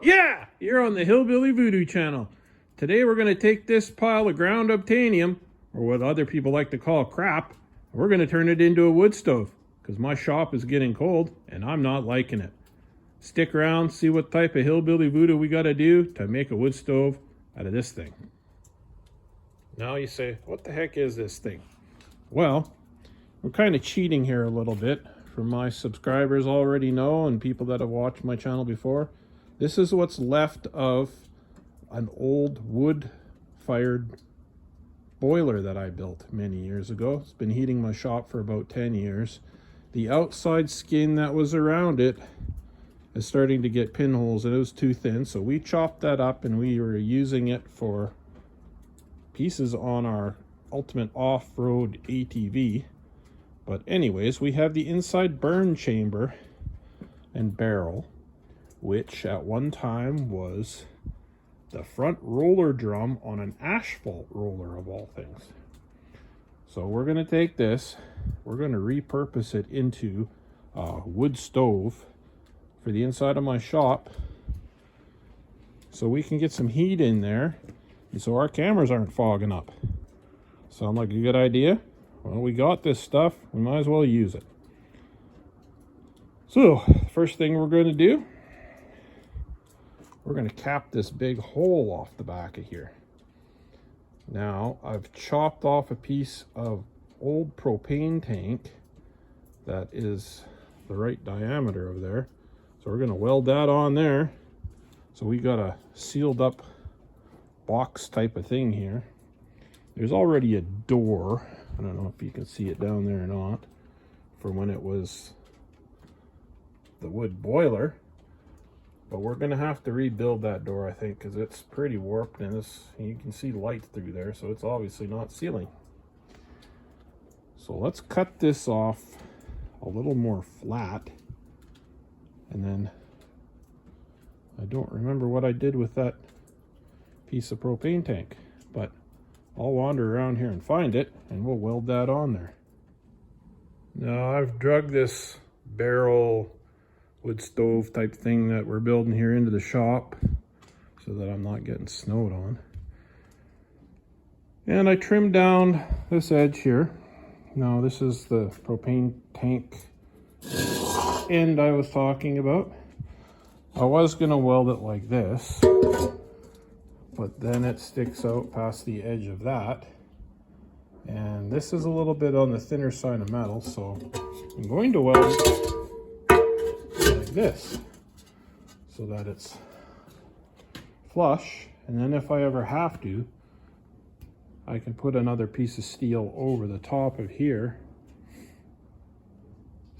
Yeah, you're on the Hillbilly Voodoo channel. Today we're going to take this pile of ground obtainium, or what other people like to call crap, and we're going to turn it into a wood stove, because my shop is getting cold and I'm not liking it. Stick around, see what type of hillbilly voodoo we got to do to make a wood stove out of this thing. Now you say, what the heck is this thing? Well, we're kind of cheating here a little bit. For my subscribers already know, and people that have watched my channel before, this is what's left of an old wood-fired boiler that I built many years ago. It's been heating my shop for about 10 years. The outside skin that was around it is starting to get pinholes, and it was too thin, so we chopped that up and we were using it for pieces on our ultimate off-road ATV. But anyways, we have the inside burn chamber and barrel, which at one time was the front roller drum on an asphalt roller of all things. So we're going to take this, we're going to repurpose it into a wood stove for the inside of my shop so we can get some heat in there and so our cameras aren't fogging up. Sound like a good idea? Well, we got this stuff, we might as well use it. So, first thing we're going to do, we're going to cap this big hole off the back of here. Now, I've chopped off a piece of old propane tank that is the right diameter of there. So we're going to weld that on there. So we got a sealed up box type of thing here. There's already a door. I don't know if you can see it down there or not, for when it was the wood boiler. But we're going to have to rebuild that door, I think, because it's pretty warped and you can see light through there, so it's obviously not sealing. So let's cut this off a little more flat. And then I don't remember what I did with that piece of propane tank, but I'll wander around here and find it, and we'll weld that on there. Now I've drug this barrel wood stove type thing that we're building here into the shop so that I'm not getting snowed on. And I trimmed down this edge here. Now this is the propane tank end I was talking about. I was going to weld it like this, but then it sticks out past the edge of that. And this is a little bit on the thinner side of metal, so I'm going to weld it like this so that it's flush. And then if I ever have to, I can put another piece of steel over the top of here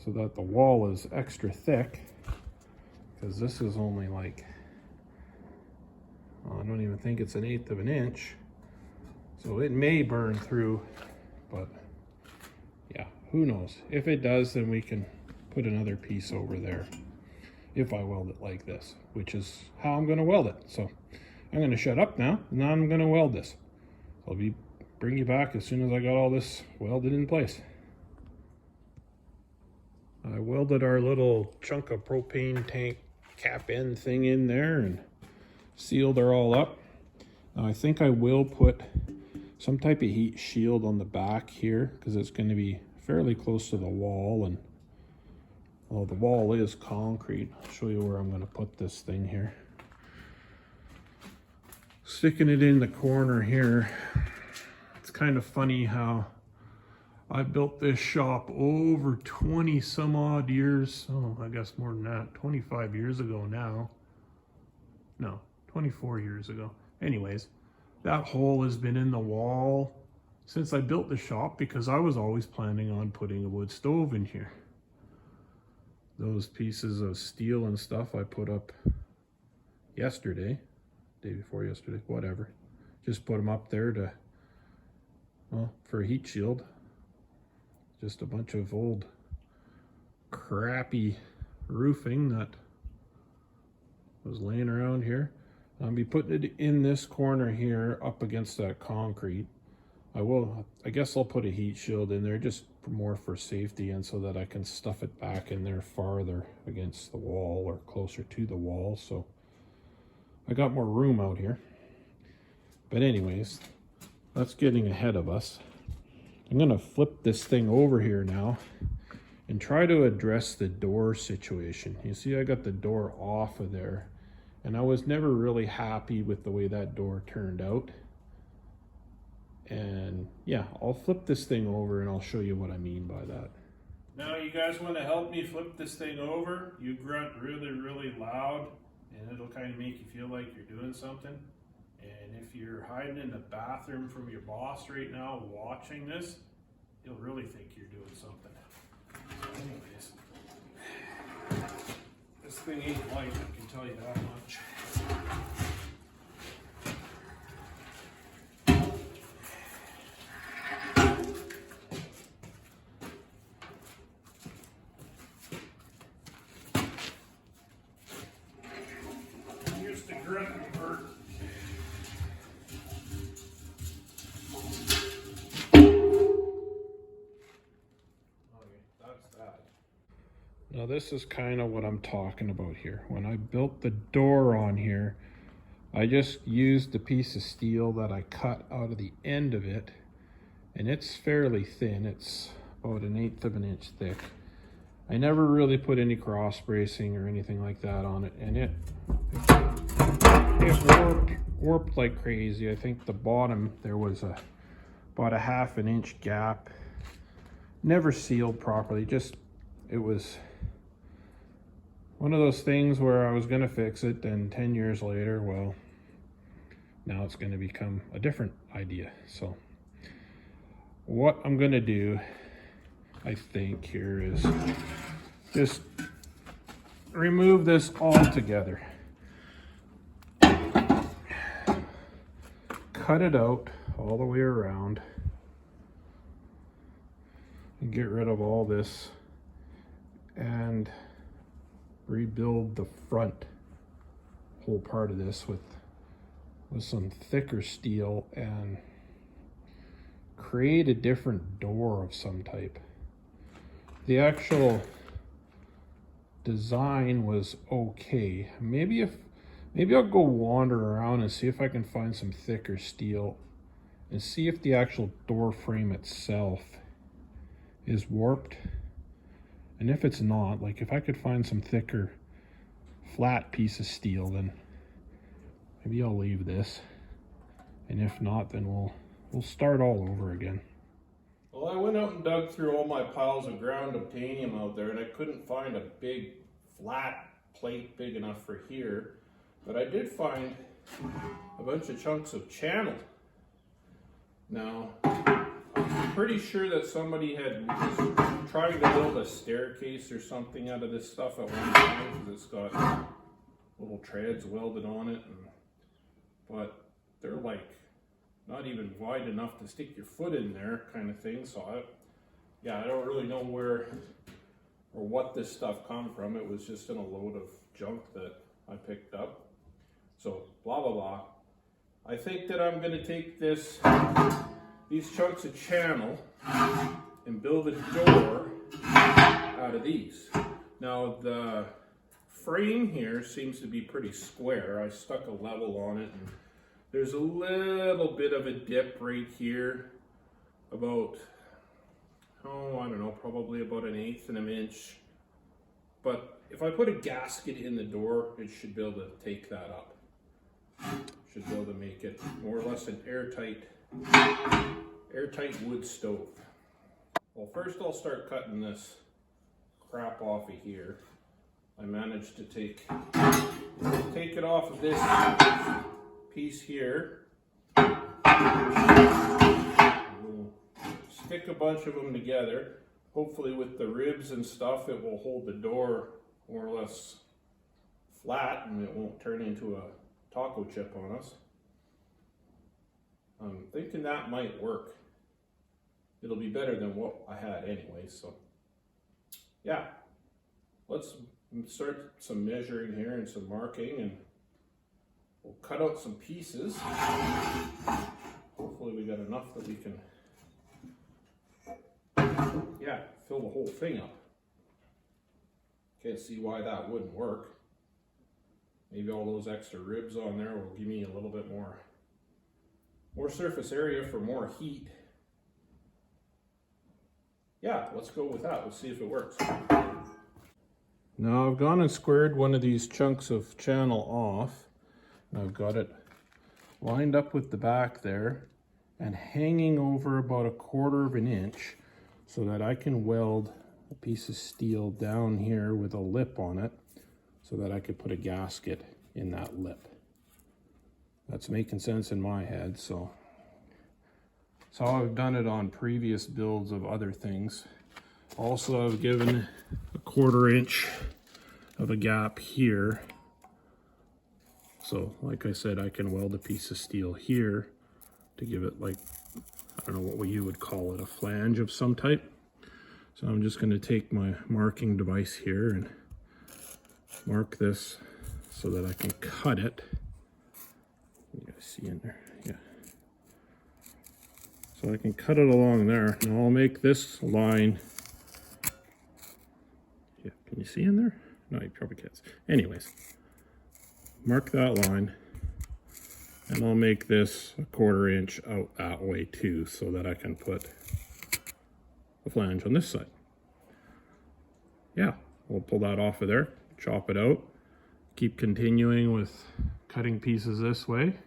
so that the wall is extra thick, because this is only like, I don't even think it's 1/8 of an inch, so it may burn through, but yeah, who knows. If it does, then we can put another piece over there if I weld it like this, which is how I'm going to weld it. So I'm going to shut up now, and now I'm going to weld this. I'll bring you back as soon as I got all this welded in place. I welded our little chunk of propane tank cap end thing in there and sealed her all up. Now I think I will put some type of heat shield on the back here, because it's going to be fairly close to the wall, and well, the wall is concrete. I'll show you where I'm going to put this thing here. Sticking it in the corner here. It's kind of funny how I built this shop over 20 some odd years. Oh, I guess more than that. 25 years ago now. No, 24 years ago. Anyways, that hole has been in the wall since I built the shop, because I was always planning on putting a wood stove in here. Those pieces of steel and stuff I put up yesterday, day before yesterday, whatever. Just put them up there to, well, for a heat shield. Just a bunch of old crappy roofing that was laying around here. I'll be putting it in this corner here up against that concrete. I guess I'll put a heat shield in there just more for safety, and so that I can stuff it back in there farther against the wall or closer to the wall. So I got more room out here. But anyways, that's getting ahead of us. I'm gonna flip this thing over here now and try to address the door situation. You see, I got the door off of there, and I was never really happy with the way that door turned out. And yeah, I'll flip this thing over and I'll show you what I mean by that. Now you guys want to help me flip this thing over? You grunt really, really loud, and it'll kind of make you feel like you're doing something. And if you're hiding in the bathroom from your boss right now watching this, he'll really think you're doing something. So anyways, this thing ain't light, I can tell you that much. Here's the grunting part. Now this is kind of what I'm talking about here. When I built the door on here, I just used the piece of steel that I cut out of the end of it, and it's fairly thin. It's about 1/8 of an inch thick. I never really put any cross bracing or anything like that on it, and it warped like crazy. I think the bottom there was about 1/2 inch gap. Never sealed properly. Just it was one of those things where I was going to fix it, and 10 years later, well, now it's going to become a different idea. So what I'm going to do, I think, here is just remove this all together. Cut it out all the way around and get rid of all this and rebuild the front whole part of this with some thicker steel and create a different door of some type. The actual design was okay. Maybe I'll go wander around and see if I can find some thicker steel and see if the actual door frame itself is warped. And if it's not, like if I could find some thicker flat piece of steel, then maybe I'll leave this. And if not, then we'll start all over again. Well, I went out and dug through all my piles of ground obtainium out there, and I couldn't find a big flat plate big enough for here. But I did find a bunch of chunks of channel. Now, I'm pretty sure that somebody was trying to build a staircase or something out of this stuff at one time, because it's got little treads welded on it, but they're like not even wide enough to stick your foot in there, kind of thing. So I don't really know where or what this stuff come from. It was just in a load of junk that I picked up. So blah blah blah. I think that I'm going to take these chunks of channel and build a door out of these. Now the frame here seems to be pretty square. I stuck a level on it, and there's a little bit of a dip right here, about, I don't know, probably about 1/8 of an inch. But if I put a gasket in the door, it should be able to take that up. Should be able to make it more or less an airtight wood stove. Well, first I'll start cutting this crap off of here. I managed to take it off of this piece here. We'll stick a bunch of them together. Hopefully with the ribs and stuff, it will hold the door more or less flat and it won't turn into a taco chip on us. I'm thinking that might work. It'll be better than what I had anyway, so yeah. Let's start some measuring here and some marking, and we'll cut out some pieces. Hopefully we got enough that we can, fill the whole thing up. Can't see why that wouldn't work. Maybe all those extra ribs on there will give me a little bit more surface area for more heat. Yeah, let's go with that. Let's see if it works. Now I've gone and squared one of these chunks of channel off. And I've got it lined up with the back there and hanging over about 1/4 of an inch so that I can weld a piece of steel down here with a lip on it so that I could put a gasket in that lip. That's making sense in my head, so that's how I've done it on previous builds of other things. Also, I've given 1/4 inch of a gap here. So, like I said, I can weld a piece of steel here to give it, like, I don't know what you would call it, a flange of some type. So I'm just going to take my marking device here and mark this so that I can cut it. You guys see in there? Yeah. So I can cut it along there. Now I'll make this line. Yeah, can you see in there? No, you probably can't. Anyways, mark that line. And I'll make this 1/4 inch out that way too, so that I can put a flange on this side. Yeah, we'll pull that off of there, chop it out, keep continuing with cutting pieces this way,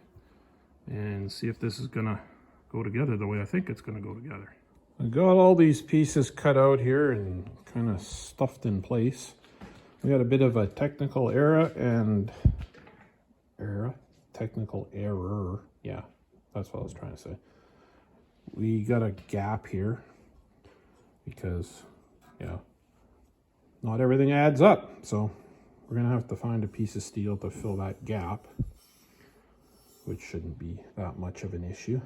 and see if this is gonna go together the way I think it's gonna go together. I got all these pieces cut out here and kind of stuffed in place. We got a bit of a technical error. Yeah, that's what I was trying to say. We got a gap here because, yeah, not everything adds up. So we're gonna have to find a piece of steel to fill that gap, which shouldn't be that much of an issue.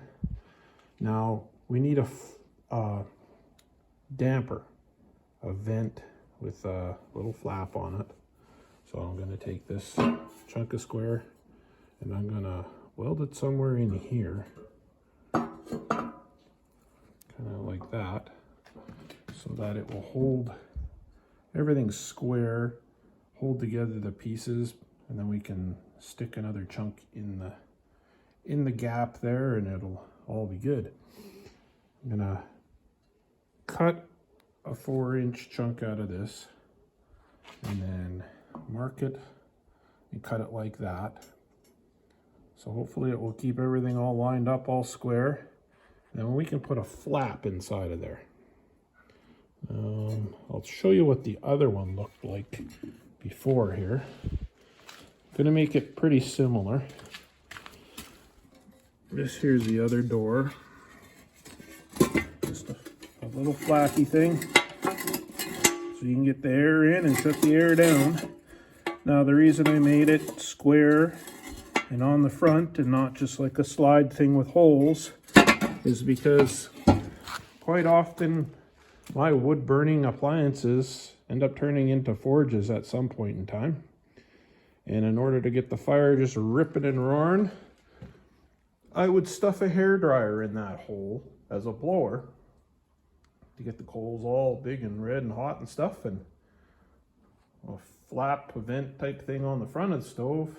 Now we need a damper, a vent with a little flap on it. So I'm gonna take this chunk of square and I'm gonna weld it somewhere in here, kind of like that, so that it will hold everything square, hold together the pieces, and then we can stick another chunk in the gap there and it'll all be good. I'm gonna cut a 4-inch chunk out of this and then mark it and cut it like that. So hopefully it will keep everything all lined up, all square. Then we can put a flap inside of there. I'll show you what the other one looked like before here. I'm gonna make it pretty similar. This here's the other door. Just a little flappy thing, so you can get the air in and shut the air down. Now the reason I made it square and on the front and not just like a slide thing with holes is because quite often my wood burning appliances end up turning into forges at some point in time. And in order to get the fire just ripping and roaring, I would stuff a hairdryer in that hole as a blower to get the coals all big and red and hot and stuff, and a flap vent type thing on the front of the stove.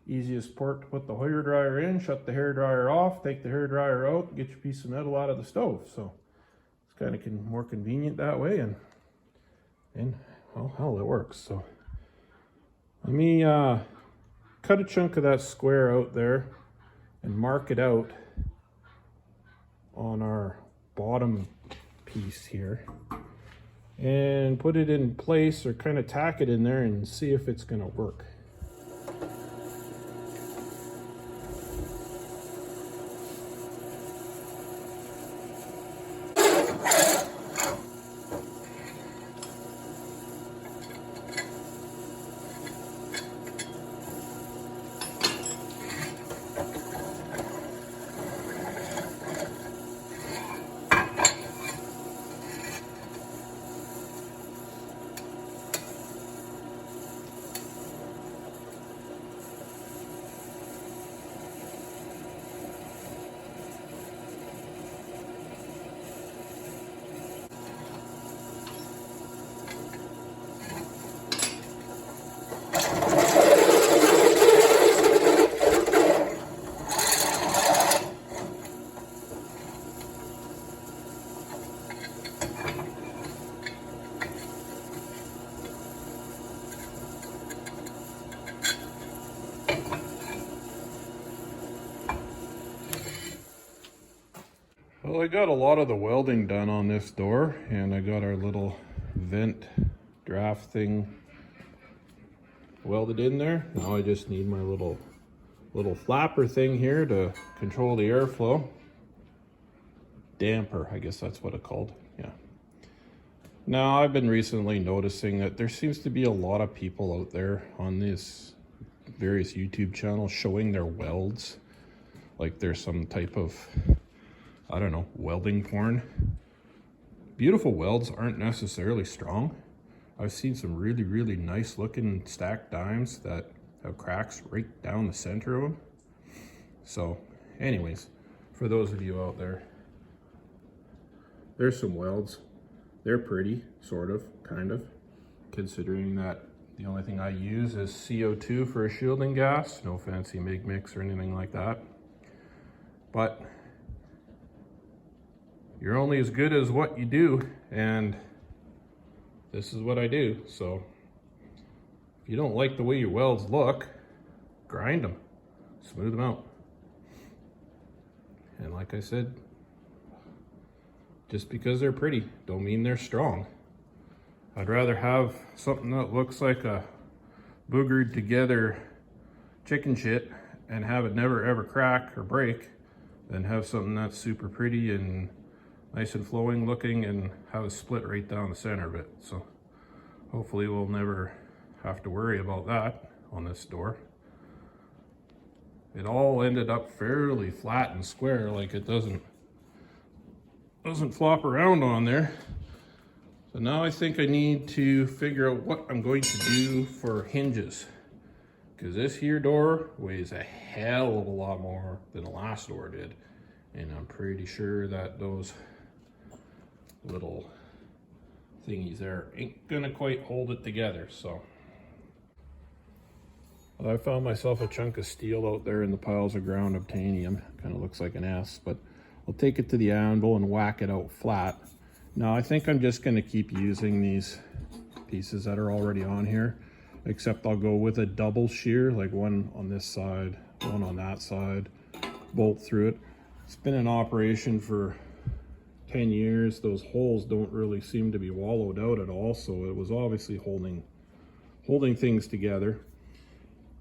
Easiest port to put the hairdryer in, shut the hairdryer off, take the hairdryer out, get your piece of metal out of the stove. So it's kind of more convenient that way, and well, hell, it works. So let me cut a chunk of that square out there and mark it out on our bottom piece here and put it in place, or kind of tack it in there and see if it's going to work. So I got a lot of the welding done on this door, and I got our little vent draft thing welded in there. Now I just need my little flapper thing here to control the airflow. Damper, I guess that's what it's called. Yeah. Now I've been recently noticing that there seems to be a lot of people out there on these various YouTube channels showing their welds like there's some type of, I don't know, welding porn. Beautiful welds aren't necessarily strong. I've seen some really nice looking stacked dimes that have cracks right down the center of them. So anyways, for those of you out there, there's some welds. They're pretty, sort of, kind of, considering that the only thing I use is CO2 for a shielding gas. No fancy MIG mix or anything like that. But you're only as good as what you do, and this is what I do. So if you don't like the way your welds look, grind them, smooth them out. And like I said, just because they're pretty don't mean they're strong. I'd rather have something that looks like a boogered together chicken shit and have it never ever crack or break than have something that's super pretty and nice and flowing looking and have a split right down the center of it. So hopefully we'll never have to worry about that on this door. It all ended up fairly flat and square, like it doesn't flop around on there. So now I think I need to figure out what I'm going to do for hinges, because this here door weighs a hell of a lot more than the last door did, and I'm pretty sure that those little thingies there ain't gonna quite hold it together. So I found myself a chunk of steel out there in the piles of ground obtainium. Kind of looks like an S, but I'll take it to the anvil and whack it out flat. Now I think I'm just going to keep using these pieces that are already on here, except I'll go with a double shear, like one on this side, one on that side, bolt through it. It's been in operation for 10 years. Those holes don't really seem to be wallowed out at all, so it was obviously holding things together.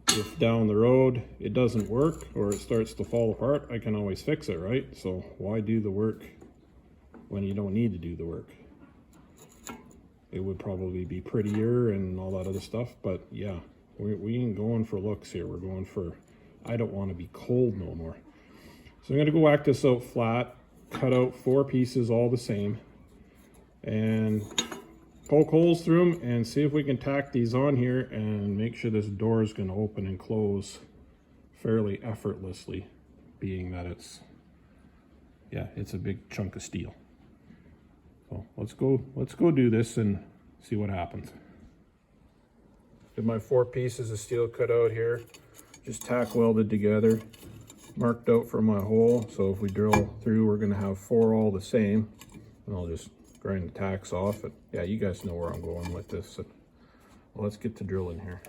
If down the road it doesn't work or it starts to fall apart, I can always fix it, right? So why do the work when you don't need to do the work? It would probably be prettier and all that other stuff, but yeah, we ain't going for looks here. We're going for, I don't want to be cold no more. So I'm going to go whack this out flat, cut out 4 pieces all the same, and poke holes through them and see if we can tack these on here and make sure this door is going to open and close fairly effortlessly, being that it's a big chunk of steel. So let's go do this and see what happens. Get my 4 pieces of steel cut out here, just tack welded together, marked out for my hole. So if we drill through, we're going to have 4 all the same, and I'll just grind the tacks off. But yeah, you guys know where I'm going with this. So, well, let's get to drilling here.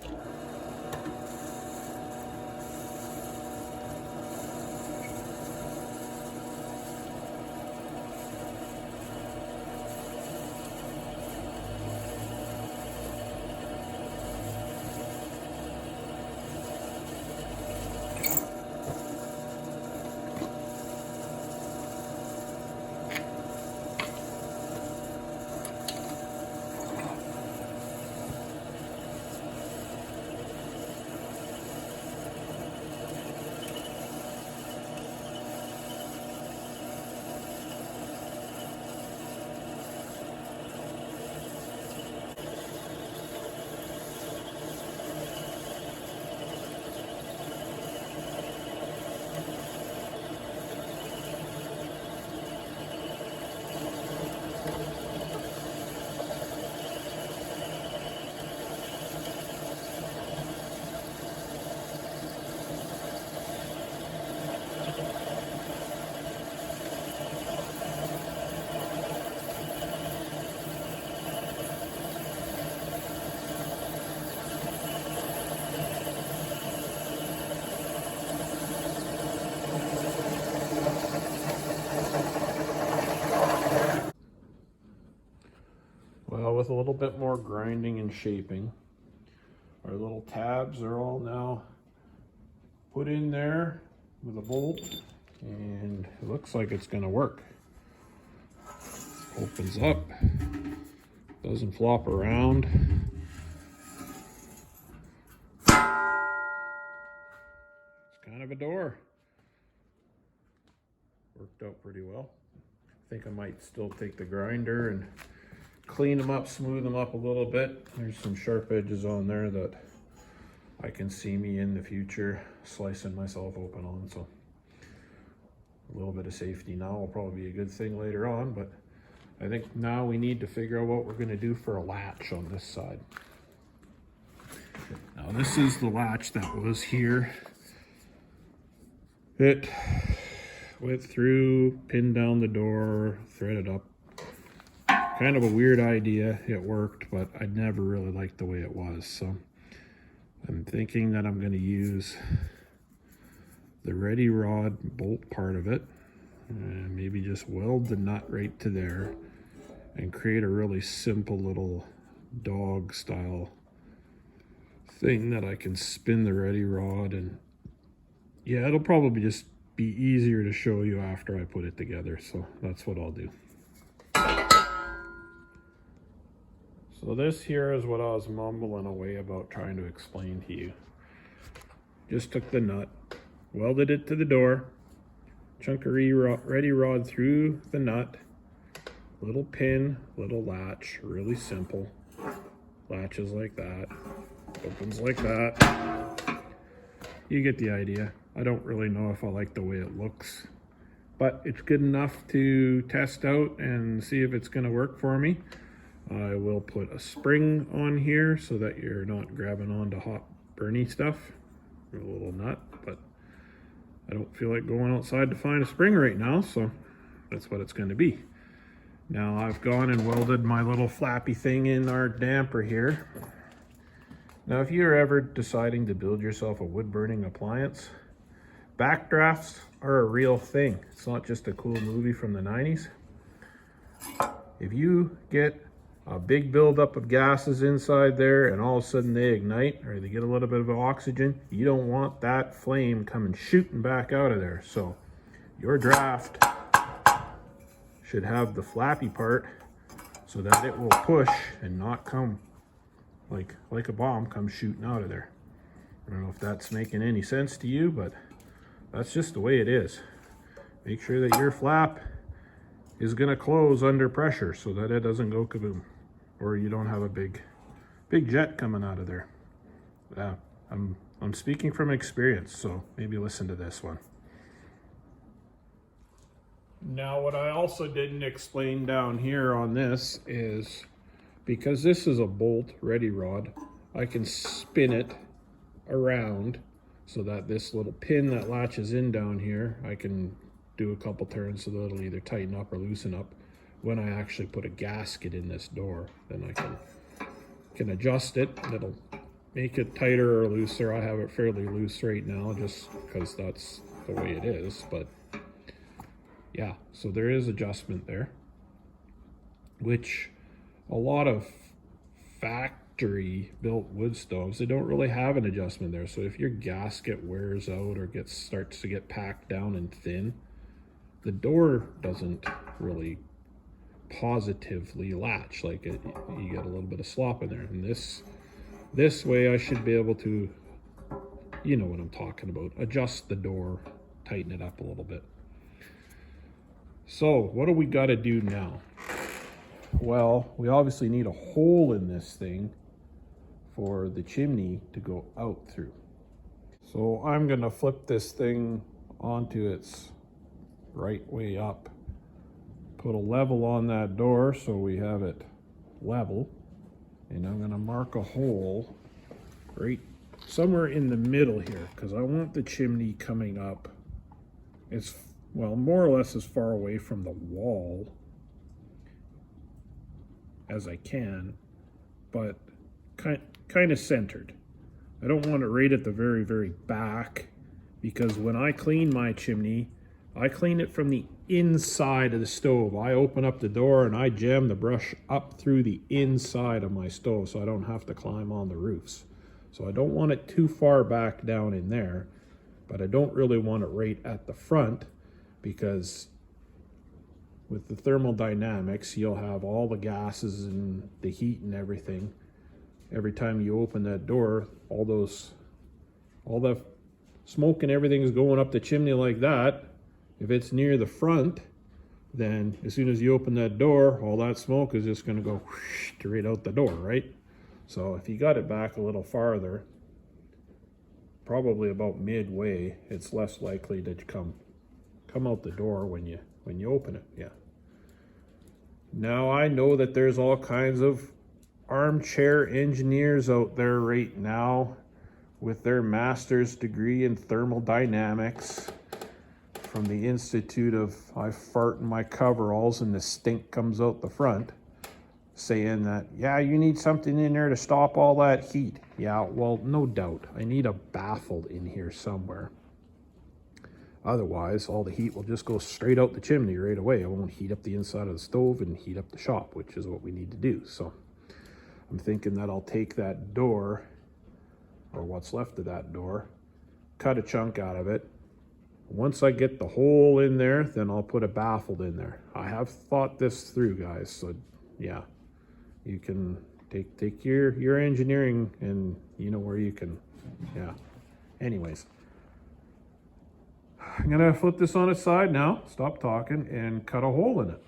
with a little bit more grinding and shaping. Our little tabs are all now put in there with a bolt, and it looks like it's going to work. Opens up, doesn't flop around. It's kind of a door. Worked out pretty well. I think I might still take the grinder and clean them up, smooth them up a little bit. There's some sharp edges on there that I can see me in the future slicing myself open on, so a little bit of safety now will probably be a good thing later on, but I think now we need to figure out what we're going to do for a latch on this side. Now this is the latch that was here. It went through, pinned down the door, threaded up. Kind of a weird idea. It worked, but I never really liked the way it was. So I'm thinking that I'm going to use the ready rod bolt part of it and maybe just weld the nut right to there and create a really simple little dog style thing that I can spin the ready rod. And yeah, it'll probably just be easier to show you after I put it together, so that's what I'll do. So this here is what I was mumbling away about trying to explain to you. Just took the nut, welded it to the door, chunk of ready rod through the nut, little pin, little latch, really simple. Latches like that, opens like that. You get the idea. I don't really know if I like the way it looks, but it's good enough to test out and see if it's going to work for me. I will put a spring on here so that you're not grabbing onto hot burny stuff. A little nut, but I don't feel like going outside to find a spring right now, so that's what it's going to be. Now I've gone and welded my little flappy thing in our damper here. Now if you're ever deciding to build yourself a wood burning appliance, backdrafts are a real thing. It's not just a cool movie from the 90s. If you get a big buildup of gases inside there and all of a sudden they ignite or they get a little bit of oxygen, you don't want that flame coming shooting back out of there. So your draft should have the flappy part so that it will push and not come like a bomb comes shooting out of there. I don't know if that's making any sense to you, but that's just the way it is. Make sure that your flap is going to close under pressure so that it doesn't go kaboom, or you don't have a big jet coming out of there. Yeah, I'm speaking from experience, so maybe listen to this one. Now what I also didn't explain down here on this is, because this is a bolt ready rod, I can spin it around so that this little pin that latches in down here, I can do a couple turns so that it'll either tighten up or loosen up. When I actually put a gasket in this door, then I can adjust it. It'll make it tighter or looser. I have it fairly loose right now just because that's the way it is, but yeah, so there is adjustment there, which a lot of factory built wood stoves, they don't really have an adjustment there. So if your gasket wears out or starts to get packed down and thin, the door doesn't really positively latch. Like you get a little bit of slop in there. And this way I should be able to, you know what I'm talking about, adjust the door, tighten it up a little bit. So what do we got to do now? Well, we obviously need a hole in this thing for the chimney to go out through. So I'm going to flip this thing onto its right way up. Put a level on that door so we have it level. And I'm going to mark a hole right somewhere in the middle here, because I want the chimney coming up as, well, more or less as far away from the wall as I can, but kind of centered. I don't want it right at the very, very back, because when I clean my chimney, I clean it from the inside of the stove. I open up the door and I jam the brush up through the inside of my stove so I don't have to climb on the roofs. So I don't want it too far back down in there, but I don't really want it right at the front, because with the thermal dynamics, you'll have all the gases and the heat and everything. Every time you open that door, all the smoke and everything is going up the chimney like that. If it's near the front, then as soon as you open that door, all that smoke is just going to go straight out the door, right? So if you got it back a little farther, probably about midway, it's less likely to come out the door when you open it. Yeah. Now I know that there's all kinds of armchair engineers out there right now with their master's degree in thermodynamics from the Institute of I fart in my coveralls and the stink comes out the front, saying that, yeah, you need something in there to stop all that heat. Yeah, well, no doubt. I need a baffle in here somewhere. Otherwise, all the heat will just go straight out the chimney right away. It won't heat up the inside of the stove and heat up the shop, which is what we need to do. So I'm thinking that I'll take that door, or what's left of that door, cut a chunk out of it. Once I get the hole in there, then I'll put a baffle in there. I have thought this through, guys. So yeah, you can take your engineering and you know where you can, yeah. Anyways, I'm gonna flip this on its side now, stop talking, and cut a hole in it.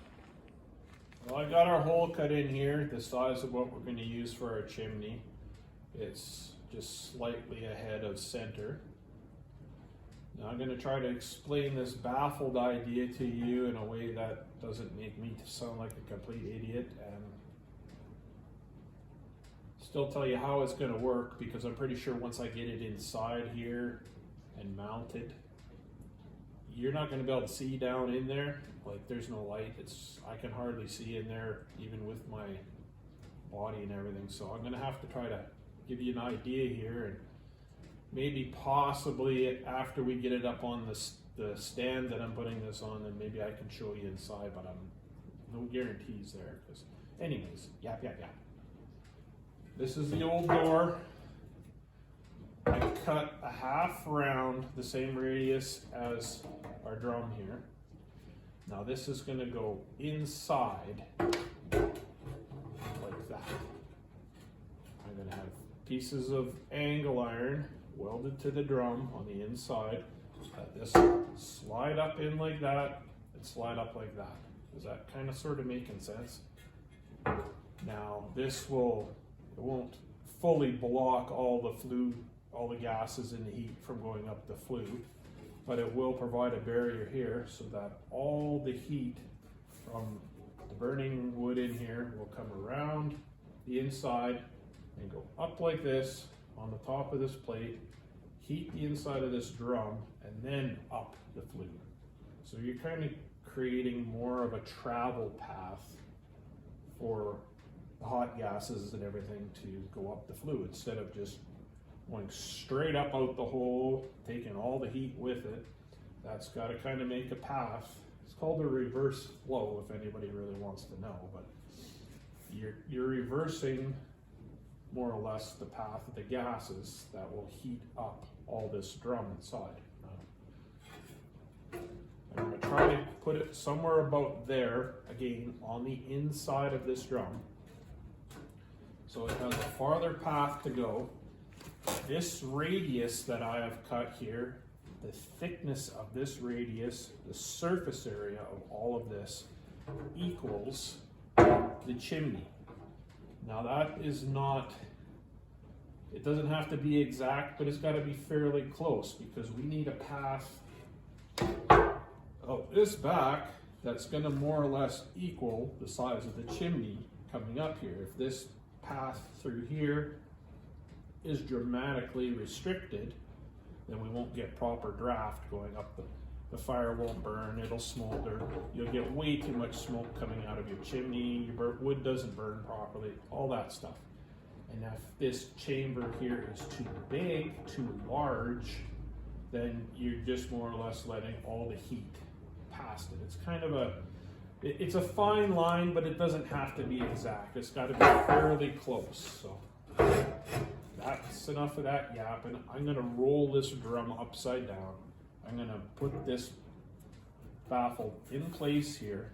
Well, I got our hole cut in here, the size of what we're gonna use for our chimney. It's just slightly ahead of center. Now I'm going to try to explain this baffled idea to you in a way that doesn't make me sound like a complete idiot, and still tell you how it's going to work, because I'm pretty sure once I get it inside here and mounted, you're not going to be able to see down in there. Like, there's no light. I can hardly see in there even with my body and everything. So I'm going to have to try to give you an idea here, and maybe possibly after we get it up on the stand that I'm putting this on, then maybe I can show you inside, but no guarantees there. Because anyways, yeah. This is the old door. I cut a half round, the same radius as our drum here. Now this is going to go inside like that. I'm going to have pieces of angle iron welded to the drum on the inside. Let this slide up in like that and slide up like that. Is that kind of sort of making sense? Now this won't fully block all the gases and the heat from going up the flue, but it will provide a barrier here so that all the heat from the burning wood in here will come around the inside and go up like this on the top of this plate, heat the inside of this drum, and then up the flue. So you're kind of creating more of a travel path for the hot gases and everything to go up the flue, instead of just going straight up out the hole, taking all the heat with it. That's got to kind of make a path. It's called a reverse flow, if anybody really wants to know, but you're reversing more or less the path of the gases that will heat up all this drum inside. I'm going to try to put it somewhere about there, again, on the inside of this drum, so it has a farther path to go. This radius that I have cut here, the thickness of this radius, the surface area of all of this, equals the chimney. Now that is not, it doesn't have to be exact, but it's got to be fairly close, because we need a path of this back that's going to more or less equal the size of the chimney coming up here. If this path through here is dramatically restricted, then we won't get proper draft going up. The fire won't burn, it'll smolder. You'll get way too much smoke coming out of your chimney, your wood doesn't burn properly, all that stuff. And if this chamber here is too big, too large, then you're just more or less letting all the heat past it. It's kind of it's a fine line, but it doesn't have to be exact. It's got to be fairly close. So that's enough of that yapping. I'm gonna roll this drum upside down. I'm gonna put this baffle in place here,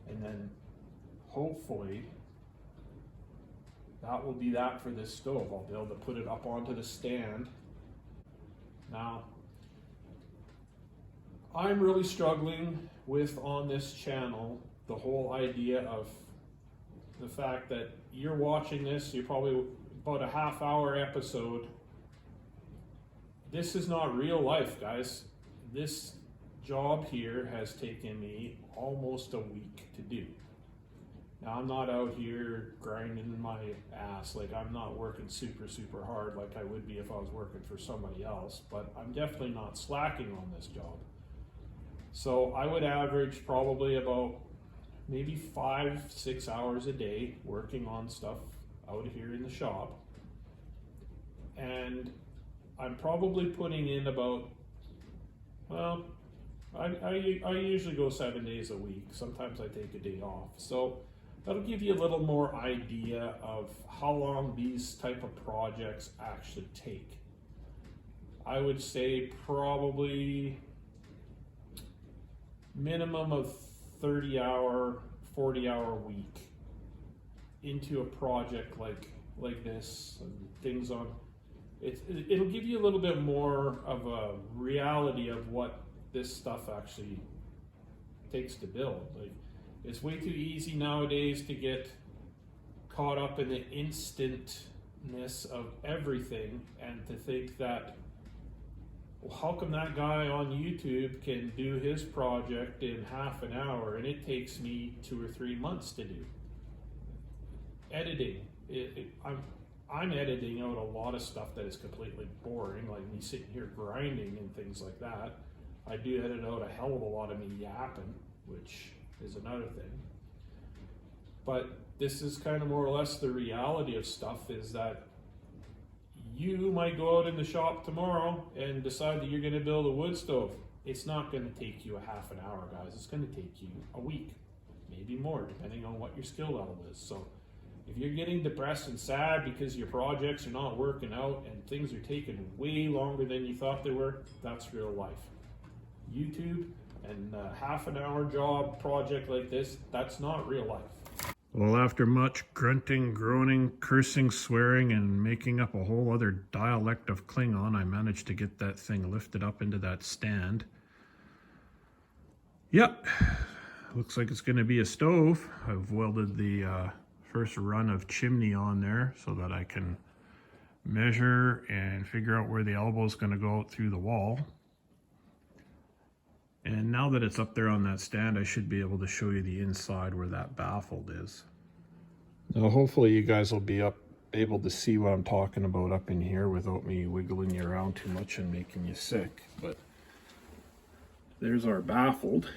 and then hopefully that will be that for this stove. I'll be able to put it up onto the stand. Now, I'm really struggling with, on this channel, the whole idea of the fact that you're watching this, you're probably about a half-hour episode. This is not real life, guys. This job here has taken me almost a week to do. Now, I'm not out here grinding my ass. Like, I'm not working super, super hard like I would be if I was working for somebody else, but I'm definitely not slacking on this job. So I would average probably about maybe 5-6 hours a day working on stuff out here in the shop. And I'm probably putting in about, well, I usually go 7 days a week. Sometimes I take a day off. So that'll give you a little more idea of how long these type of projects actually take. I would say probably minimum of 30-hour, 40-hour week into a project like this, and things on it'll give you a little bit more of a reality of what this stuff actually takes to build. Like, it's way too easy nowadays to get caught up in the instantness of everything and to think that, well, how come that guy on YouTube can do his project in half an hour and it takes me 2 or 3 months to do? Editing. I'm editing out a lot of stuff that is completely boring, like me sitting here grinding and things like that. I do edit out a hell of a lot of me yapping, which is another thing. But this is kind of more or less the reality of stuff, is that you might go out in the shop tomorrow and decide that you're going to build a wood stove. It's not going to take you a half an hour, guys. It's going to take you a week, maybe more, depending on what your skill level is. So if you're getting depressed and sad because your projects are not working out and things are taking way longer than you thought they were, that's real life. YouTube and a half an hour job project like this, that's not real life. Well, after much grunting, groaning, cursing, swearing, and making up a whole other dialect of Klingon, I managed to get that thing lifted up into that stand. Yep, looks like it's going to be a stove. I've welded the first run of chimney on there so that I can measure and figure out where the elbow is going to go out through the wall. And now that it's up there on that stand, I should be able to show you the inside where that baffled is. Now hopefully you guys will be able to see what I'm talking about up in here without me wiggling you around too much and making you sick. But there's our baffled.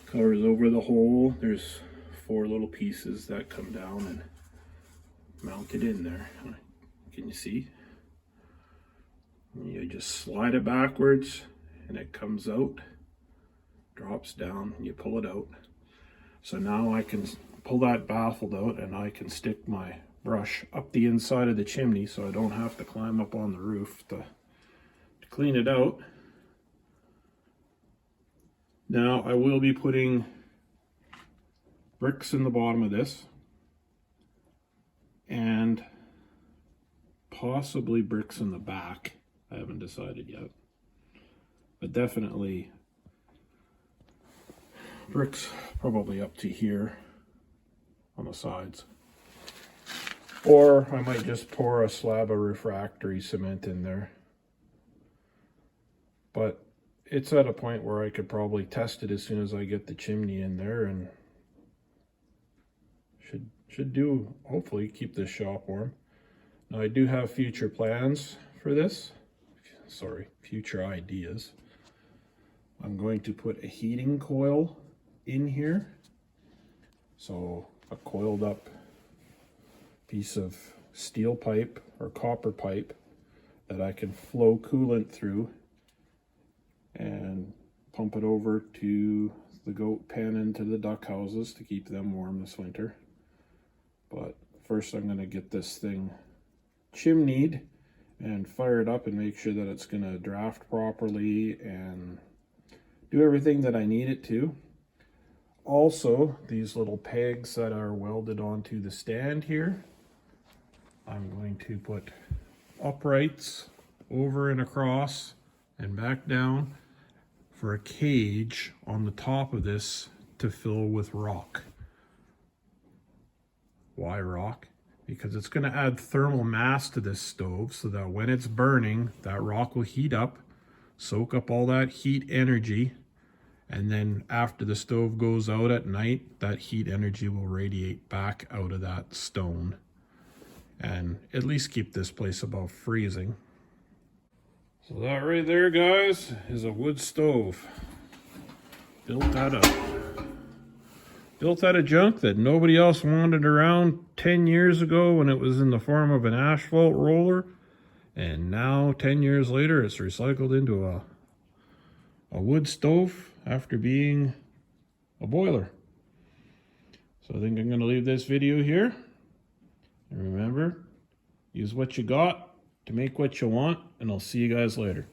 Covers over the hole. There's 4 little pieces that come down and mount it in there. Can you see? You just slide it backwards and it comes out, drops down, and you pull it out. So now I can pull that baffled out and I can stick my brush up the inside of the chimney so I don't have to climb up on the roof to clean it out. Now I will be putting bricks in the bottom of this and possibly bricks in the back. I haven't decided yet, but definitely bricks probably up to here on the sides. Or I might just pour a slab of refractory cement in there. But it's at a point where I could probably test it as soon as I get the chimney in there, and should do, hopefully keep this shop warm. Now I do have future plans for this. Sorry, future ideas. I'm going to put a heating coil in here. So a coiled up piece of steel pipe or copper pipe that I can flow coolant through and pump it over to the goat pen and to the duck houses to keep them warm this winter. But first I'm going to get this thing chimneyed and fire it up and make sure that it's going to draft properly and do everything that I need it to. Also, these little pegs that are welded onto the stand here, I'm going to put uprights over and across and back down for a cage on the top of this to fill with rock. Why rock? Because it's going to add thermal mass to this stove so that when it's burning, that rock will heat up, soak up all that heat energy, and then after the stove goes out at night, that heat energy will radiate back out of that stone and at least keep this place above freezing. So that right there, guys, is a wood stove. Built out of junk that nobody else wanted around 10 years ago when it was in the form of an asphalt roller. And now, 10 years later, it's recycled into a wood stove after being a boiler. So I think I'm going to leave this video here. And remember, use what you got to make what you want, and I'll see you guys later.